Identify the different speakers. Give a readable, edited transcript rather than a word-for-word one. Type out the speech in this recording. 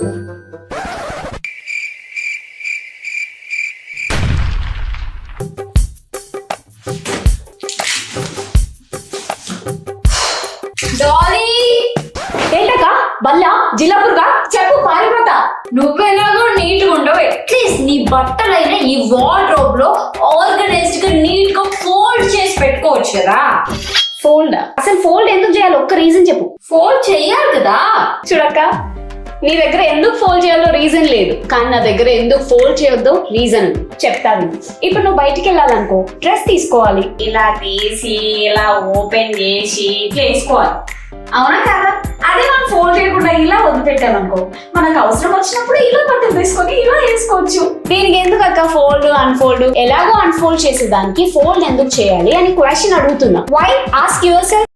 Speaker 1: ఏంటక్క బల్లా జిల్లాపురుగా చెప్పు పారిపోతా.
Speaker 2: నువ్వెలాగో నీట్ గా ఉండవు, అట్లీస్ట్ నీ బట్టలైనా ఈ వార్డ్రోబ్ లో ఆర్గనైజ్డ్ గా నీట్ గా ఫోల్డ్ చేసి పెట్టుకోవచ్చు కదా.
Speaker 1: ఫోల్డ్ అసలు ఫోల్డ్ ఎందుకు చేయాలి? ఒక్క రీజన్ చెప్పు.
Speaker 2: ఫోల్డ్ చెయ్యాలి కదా.
Speaker 1: చూడక్క, నీ దగ్గర ఎందుకు ఫోల్డ్ చేయాలో రీజన్ లేదు, కానీ నా దగ్గర ఎందుకు ఫోల్డ్ చేయొద్దో రీజన్ చెప్తాను. ఇప్పుడు నువ్వు బయటికి వెళ్ళాలనుకో, డ్రెస్ తీసుకోవాలి,
Speaker 2: ఇలా తీసి ఇలా ఓపెన్ చేసి ఇట్లా వేసుకోవాలి, అవునా కదా? అదే మనం ఫోల్డ్ చేయకుండా ఇలా వదిలిపెట్టామనుకో, మనకు అవసరం వచ్చినప్పుడు ఇలా బట్టలు తీసుకొని ఇలా వేసుకోవచ్చు.
Speaker 1: దీనికి ఎందుకు అక్క ఫోల్డ్ అన్ఫోల్డ్? ఎలాగో అన్ఫోల్డ్ చేసేదానికి ఫోల్డ్ ఎందుకు చేయాలి అని క్వశ్చన్ అడుగుతున్నా. వై? Ask your self.